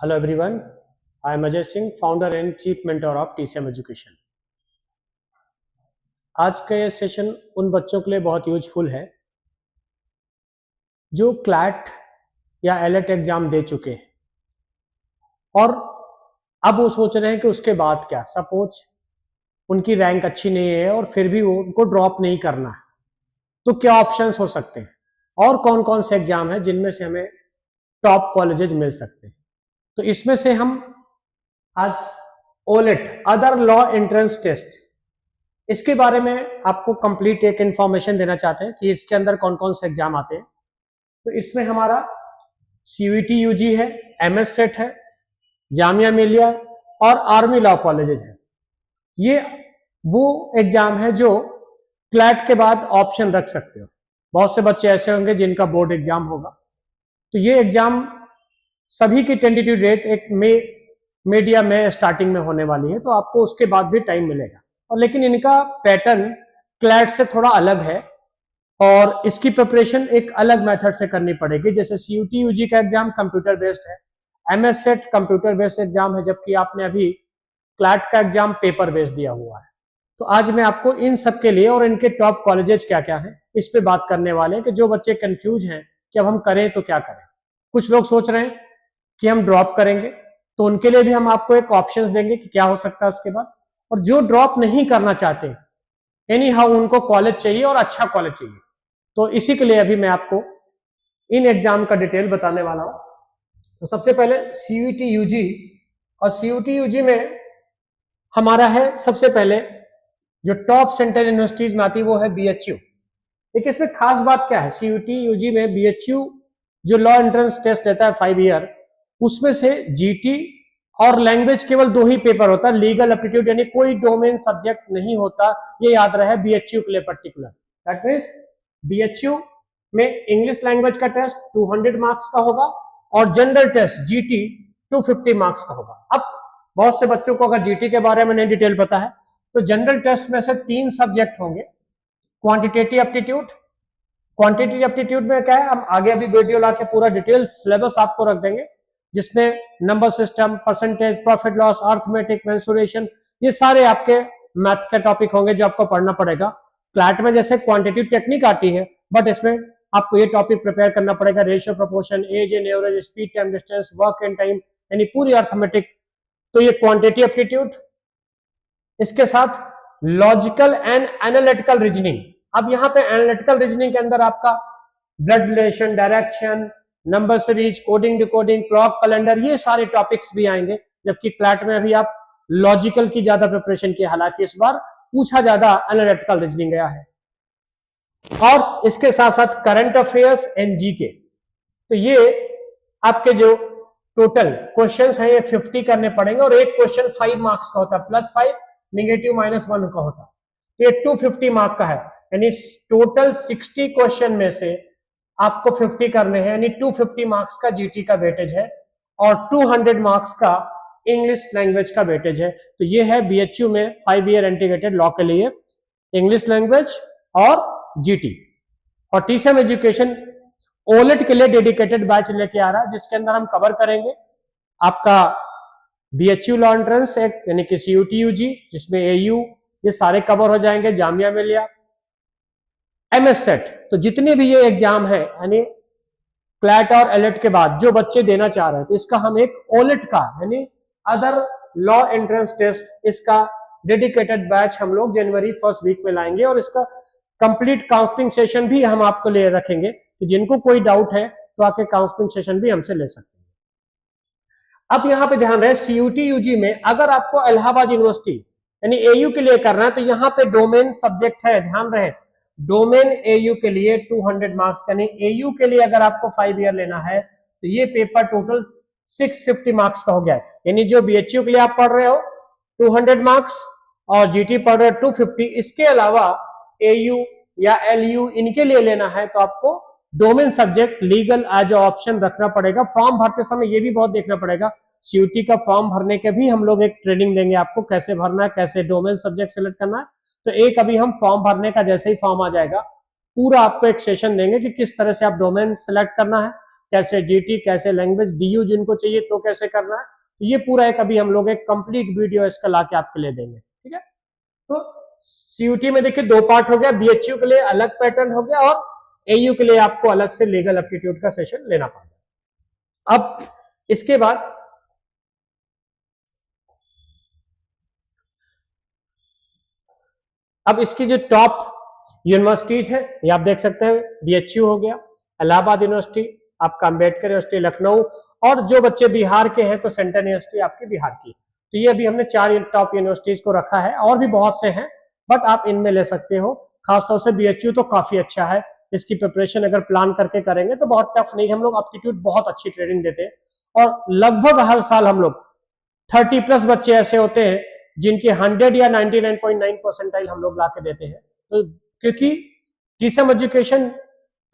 Hello everyone, I am Ajay Singh, founder and chief mentor of TCM Education. आज का ये session उन बच्चों के लिए बहुत यूजफुल है जो क्लैट या एलएट एग्जाम दे चुके हैं और अब वो सोच रहे हैं कि उसके बाद क्या। सपोज उनकी रैंक अच्छी नहीं है और फिर भी वो उनको ड्रॉप नहीं करना है, तो क्या ऑप्शंस हो सकते हैं और कौन कौन से एग्जाम है जिनमें से हमें टॉप कॉलेजेस मिल सकते हैं। तो इसमें से हम आज AILET other law entrance test, इसके बारे में आपको कंप्लीट एक इंफॉर्मेशन देना चाहते हैं कि इसके अंदर कौन कौन से एग्जाम आते हैं। तो इसमें हमारा सीयूईटी यूजी है, एमएस सेट है, जामिया मिलिया और आर्मी लॉ कॉलेजेस है। ये वो एग्जाम है जो क्लैट के बाद ऑप्शन रख सकते हो। बहुत से बच्चे ऐसे होंगे जिनका बोर्ड एग्जाम होगा, तो ये एग्जाम सभी की टेंटेटिव डेट एक मीडिया में स्टार्टिंग में होने वाली है, तो आपको उसके बाद भी टाइम मिलेगा। और लेकिन इनका पैटर्न क्लैट से थोड़ा अलग है और इसकी प्रिपरेशन एक अलग मेथड से करनी पड़ेगी। जैसे सीयूटी यूजी का एग्जाम कंप्यूटर बेस्ड है, MS set computer based exam है, जबकि आपने अभी क्लैट का एग्जाम पेपर बेस्ड दिया हुआ है। तो आज मैं आपको इन सब के लिए और इनके टॉप कॉलेजेस क्या क्या हैं इस पे बात करने वाले हैं कि जो बच्चे कंफ्यूज हैं कि अब हम करें तो क्या करें। कुछ लोग सोच रहे हैं कि हम ड्रॉप करेंगे, तो उनके लिए भी हम आपको एक ऑप्शन देंगे कि क्या हो सकता है उसके बाद। और जो ड्रॉप नहीं करना चाहते, एनी हाउ उनको कॉलेज चाहिए और अच्छा कॉलेज चाहिए, तो इसी के लिए अभी मैं आपको इन एग्जाम का डिटेल बताने वाला हूं। तो सबसे पहले सीयूटी यूजी, और सीयूटी यूजी में हमारा है सबसे पहले जो टॉप सेंट्रल यूनिवर्सिटीज में आती है वो है बीएचयू। देखिए इसमें खास बात क्या है, सीयूटी यूजी में बीएचयू जो लॉ एंट्रेंस टेस्ट लेता है 5 ईयर, उसमें से जीटी और लैंग्वेज केवल 2 ही पेपर होता है, लीगल एप्टीट्यूड यानी कोई डोमेन सब्जेक्ट नहीं होता। ये याद रहे बीएचयू के लिए पर्टिकुलर। दैट मींस बीएचयू में इंग्लिश लैंग्वेज का टेस्ट 200 मार्क्स का होगा और जनरल टेस्ट जीटी 250 मार्क्स का होगा। अब बहुत से बच्चों को अगर जीटी के बारे में नहीं डिटेल पता है, तो जनरल टेस्ट में से 3 सब्जेक्ट होंगे। क्वांटिटेटिव एप्टीट्यूड, क्वांटिटेटिव एप्टीट्यूड में क्या है, हम आगे अभी वीडियो ला के पूरा डिटेल सिलेबस आपको रख देंगे, जिसमें number system, percentage, profit loss, arithmetic, mensuration, ये सारे आपके मैथ के टॉपिक होंगे जो आपको पढ़ना पड़ेगा। क्लैट में जैसे क्वांटिटेटिव टेक्निक आती है, बट इसमें आपको ये टॉपिक प्रिपेयर करना पड़ेगा, ratio, proportion, age and average, speed, time, distance, work and time, यानी पूरी अर्थमेटिक। तो ये क्वांटिटेटिव एप्टीट्यूड, इसके साथ लॉजिकल एंड एनालिटिकल रीजनिंग। अब यहाँ पे एनालिटिकल रीजनिंग के अंदर आपका blood relation, direction, number series, coding, decoding, clock, calendar, ये सारे टॉपिक्स भी आएंगे। जबकि क्लैट में अभी आप लॉजिकल की ज्यादा प्रिपरेशन की, हालांकि इस बार पूछा ज्यादा एनालिटिकल रीजनिंग गया है। और इसके साथ साथ करंट अफेयर्स एंड जीके। तो ये आपके जो टोटल क्वेश्चंस हैं ये 50 करने पड़ेंगे और एक क्वेश्चन 5 मार्क्स का होता है, +5 नेगेटिव -1 का होता है, तो ये 250 मार्क का है। यानी टोटल 60 क्वेश्चन में से आपको 50 करने हैं, यानी 250 मार्क्स का जीटी का वेटेज है और 200 मार्क्स का इंग्लिश लैंग्वेज का वेटेज है। तो ये है बीएचयू में 5 ईयर इंटीग्रेटेड लॉ के लिए इंग्लिश लैंग्वेज और जीटी। और टीसीएम एजुकेशन ओलेट के लिए डेडिकेटेड बैच लेके आ रहा है, जिसके अंदर हम कवर करेंगे आपका बीएचयू लॉ एंट्रेंस एक, यानी कि सीयूटी यूजी, जिसमें एयू, ये सारे कवर हो जाएंगे, जामिया मिलिया, एमएस सेट। तो जितने भी ये एग्जाम है, यानी क्लैट और एलेट के बाद जो बच्चे देना चाह रहे हैं, तो इसका हम एक ओलेट का यानी अदर लॉ एंट्रेंस टेस्ट, इसका डेडिकेटेड बैच हम लोग जनवरी 1st वीक में लाएंगे और इसका कंप्लीट काउंसलिंग सेशन भी हम आपको ले रखेंगे कि जिनको कोई डाउट है तो आके काउंसलिंग सेशन भी हमसे ले सकते हैं। अब यहाँ पे ध्यान रहे, सीयूटी यूजी में अगर आपको इलाहाबाद यूनिवर्सिटी यानी एयू के लिए करना है, तो यहाँ पे डोमेन सब्जेक्ट है, ध्यान रहे, डोमेन एयू के लिए 200 मार्क्स का। नहीं, एयू के लिए अगर आपको 5 ईयर लेना है तो ये पेपर टोटल 650 मार्क्स का हो गया है। यानी जो बीएचयू के लिए आप पढ़ रहे हो 200 मार्क्स और जीटी पढ़ रहे हो 250, इसके अलावा एयू या एलयू इनके लिए लेना है तो आपको domain subject legal as option रखना पड़ेगा। फॉर्म भरते समय ये भी बहुत देखना पड़ेगा, सीयूटी का फॉर्म भरने के भी हम लोग एक ट्रेनिंग देंगे आपको, कैसे भरना है, कैसे डोमेन सब्जेक्ट सेलेक्ट करना है। तो एक अभी हम फॉर्म भरने का, जैसे ही फॉर्म आ जाएगा, पूरा आपको एक सेशन देंगे कि किस तरह से आप डोमेन सेलेक्ट करना है, कैसे जीटी, कैसे लैंग्वेज, डीयू जिनको चाहिए तो कैसे करना है, तो ये पूरा एक अभी हम लोग एक कंप्लीट वीडियो इसका लाके आपके लिए देंगे। ठीक है, तो सीयूटी में देखिए 2 पार्ट हो गया, बीएचयू के लिए अलग पैटर्न हो गया और एयू के लिए आपको अलग से लीगल एप्टीट्यूड का सेशन लेना पड़ेगा। अब इसके बाद अब इसकी जो टॉप यूनिवर्सिटीज है ये आप देख सकते हैं, बीएचयू हो गया, इलाहाबाद यूनिवर्सिटी, आपका अंबेडकर यूनिवर्सिटी लखनऊ, और जो बच्चे बिहार के हैं तो सेंट्रल यूनिवर्सिटी आपकी बिहार की। तो ये अभी हमने 4 टॉप यूनिवर्सिटीज को रखा है, और भी बहुत से हैं बट आप इनमें ले सकते हो। खासतौर से बीएचयू तो काफी अच्छा है, इसकी प्रिपरेशन अगर प्लान करके करेंगे तो बहुत टफ नहीं, हम लोग एप्टीट्यूड बहुत अच्छी ट्रेनिंग देते हैं, और लगभग हर साल हम लोग 30+ बच्चे ऐसे होते हैं जिनकी 100 या 99.9 परसेंटाइल हम लोग ला के देते हैं। तो क्योंकि टीसम एजुकेशन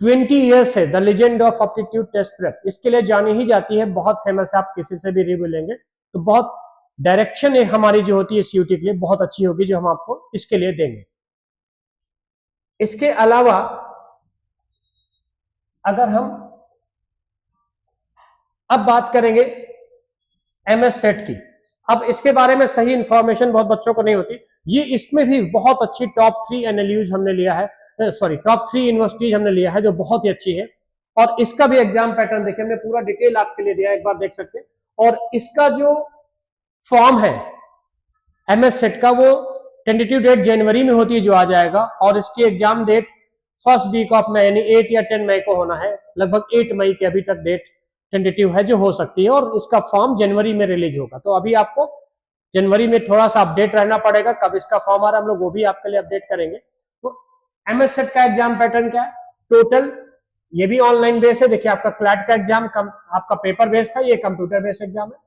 20 ईयर्स है, the legend of aptitude test prep, इसके लिए जानी ही जाती है, बहुत फेमस है, आप किसी से भी रिव्यू लेंगे तो बहुत डायरेक्शन एक हमारी जो होती है सीयूटी के लिए बहुत अच्छी होगी, जो हम आपको इसके लिए देंगे। इसके अलावा अगर हम अब बात करेंगे एमएस सेट की, अब इसके बारे में सही इंफॉर्मेशन बहुत बच्चों को नहीं होती, ये इसमें भी बहुत अच्छी टॉप 3 एनएलयूज हमने लिया है, सॉरी टॉप 3 यूनिवर्सिटीज हमने लिया है जो बहुत ही अच्छी है, और इसका भी एग्जाम पैटर्न देखिए, हमने पूरा डिटेल आपके लिए दिया है, एक बार देख सकते हैं। और इसका जो फॉर्म है एमएस सेट का वो टेंटेटिव डेट जनवरी में होती है जो आ जाएगा, और इसकी exam date first week of May यानी 8 या 10 मई को होना है, लगभग 8 मई की अभी तक डेट टेंटेटिव है जो हो सकती है, और इसका फॉर्म जनवरी में रिलीज होगा। तो अभी आपको जनवरी में थोड़ा सा अपडेट रहना पड़ेगा, कब इसका फॉर्म आ रहा है हम लोग वो भी आपके लिए अपडेट करेंगे। तो एमएस सेट का एग्जाम पैटर्न क्या है, टोटल ये भी ऑनलाइन बेस है, देखिए आपका क्लैट का एग्जाम आपका पेपर बेस था, ये कंप्यूटर बेस्ड एग्जाम है,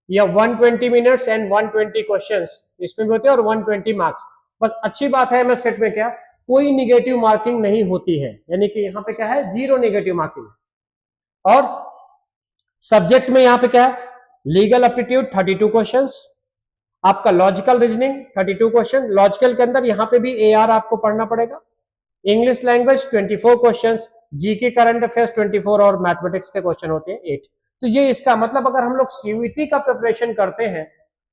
या 120 मिनट्स एंड 120 क्वेश्चंस इसमें भी होते हैं और 120 मार्क्स। बस अच्छी बात है एमएस सेट में क्या, कोई निगेटिव मार्किंग नहीं होती है, यानी कि यहाँ पे क्या है 0 निगेटिव मार्किंग, और सब्जेक्ट में यहाँ पे क्या है लीगल एप्टीट्यूड 32 क्वेश्चंस, आपका लॉजिकल रीजनिंग 32 क्वेश्चन, लॉजिकल के अंदर यहाँ पे भी एआर आपको पढ़ना पड़ेगा, English language 24 questions, GK current affairs 24 और मैथमेटिक्स के क्वेश्चन होते हैं 8। तो ये इसका मतलब अगर हम लोग सीयूटी का प्रिपरेशन करते हैं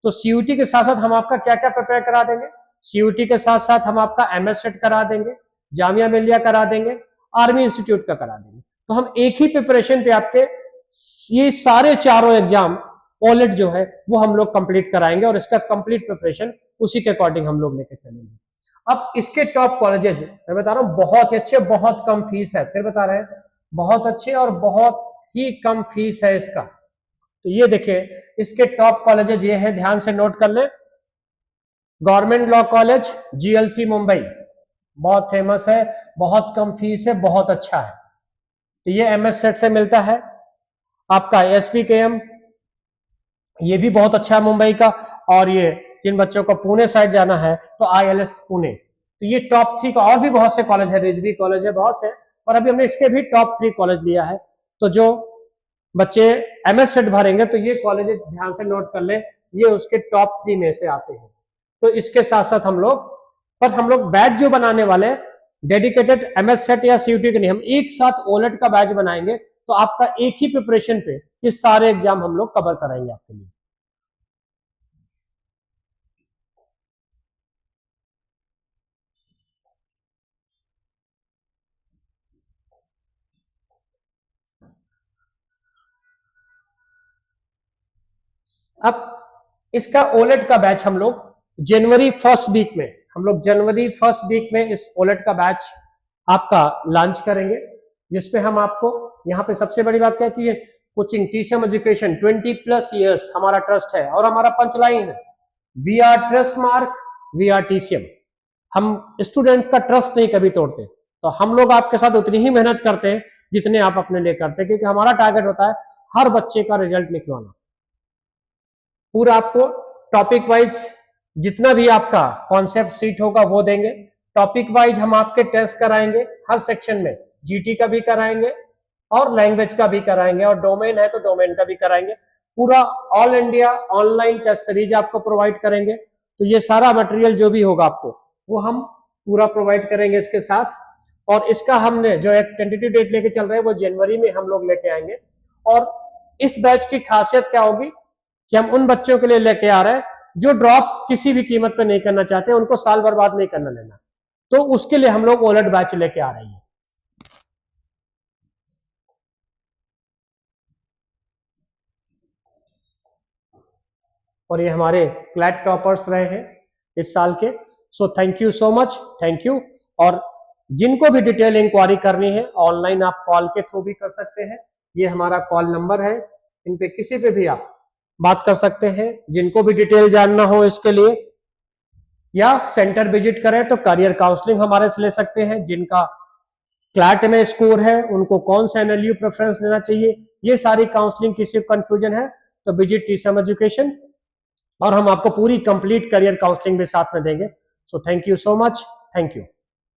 तो सीयूटी के साथ साथ हम आपका क्या क्या प्रिपेयर करा देंगे, सीयूटी के साथ साथ हम आपका एमएस सेट करा देंगे, जामिया मिलिया करा देंगे, आर्मी इंस्टीट्यूट का करा देंगे। तो हम एक ही प्रिपरेशन पे आपके ये सारे चारों एग्जाम ऑलेट जो है वो हम लोग कंप्लीट कराएंगे, और इसका कंप्लीट प्रिपरेशन उसी के अकॉर्डिंग हम लोग लेके चलेंगे। अब इसके टॉप कॉलेजेस मैं बता रहा हूँ बहुत ही अच्छे, बहुत कम फीस है, फिर बता रहे हैं बहुत अच्छे और बहुत ही कम फीस है इसका। तो ये देखिए इसके टॉप कॉलेजेस ये हैं, ध्यान से नोट कर ले, government law college GLC Mumbai बहुत फेमस है, बहुत कम फीस है, बहुत अच्छा है। तो ये एमएस सेट से मिलता है। आपका एसवीकेएम ये भी बहुत अच्छा है मुंबई का, और ये जिन बच्चों को पुणे साइड जाना है तो आईएलएस पुणे। तो ये टॉप 3 का, और भी बहुत से कॉलेज है, रिजवी कॉलेज है, बहुत से, और अभी हमने इसके भी टॉप 3 कॉलेज लिया है। तो जो बच्चे एमएस सेट भरेंगे तो ये कॉलेज ध्यान से नोट कर ले, ये उसके टॉप 3 में से आते हैं। तो इसके साथ साथ हम लोग बैच जो बनाने वाले डेडिकेटेड एमएस सेट या सीयूटी के नहीं, हम एक साथ ओलेट का बैच बनाएंगे, तो आपका एक ही प्रिपरेशन पे ये सारे एग्जाम हम लोग कवर कराएंगे आपके लिए। अब इसका ओलेट का बैच हम लोग जनवरी फर्स्ट वीक में इस ओलेट का बैच आपका लॉन्च करेंगे, जिसपे हम आपको यहाँ पे सबसे बड़ी बात क्या है कि ये कोचिंग टीसम एजुकेशन 20+ ईयर्स हमारा ट्रस्ट है, और हमारा पंचलाइन है we are trust mark, we are TCM. हम स्टूडेंट्स का ट्रस्ट नहीं कभी तोड़ते, तो हम लोग आपके साथ उतनी ही मेहनत करते हैं जितने आप अपने लिए करते हैं, क्योंकि हमारा टारगेट होता है हर बच्चे का रिजल्ट निकलवाना। पूरा आपको टॉपिक वाइज जितना भी आपका कॉन्सेप्ट सीट होगा वो देंगे, टॉपिक वाइज हम आपके टेस्ट कराएंगे हर सेक्शन में, जीटी का भी कराएंगे और लैंग्वेज का भी कराएंगे, और डोमेन है तो डोमेन का भी कराएंगे। पूरा all India online test series आपको प्रोवाइड करेंगे। तो ये सारा मटेरियल जो भी होगा आपको वो हम पूरा प्रोवाइड करेंगे इसके साथ। और इसका हमने जो एक टेंटेटिव डेट लेके चल रहे हैं वो जनवरी में हम लोग लेके आएंगे, और इस बैच की खासियत क्या होगी कि हम उन बच्चों के लिए लेके आ रहे हैं जो ड्रॉप किसी भी कीमत पे नहीं करना चाहते, उनको साल बर्बाद नहीं करना लेना, तो उसके लिए हम लोग ओलेट बैच लेके आ रहे हैं। और ये हमारे क्लैट टॉपर्स रहे हैं इस साल के। So thank you so much, thank you. और जिनको भी डिटेल इंक्वायरी करनी है ऑनलाइन आप कॉल के थ्रू भी कर सकते हैं, ये हमारा कॉल नंबर है, इन पे किसी पे भी आप बात कर सकते हैं जिनको भी डिटेल जानना हो इसके लिए, या सेंटर विजिट करें तो करियर काउंसलिंग हमारे से ले सकते हैं। जिनका क्लैट में स्कोर है उनको कौन सा एनएलयू प्रेफरेंस लेना चाहिए, ये सारी काउंसलिंग, किसी कंफ्यूजन है तो विजिट टीसम एजुकेशन, और हम आपको पूरी कंप्लीट करियर काउंसलिंग भी साथ में देंगे। So thank you so much, thank you.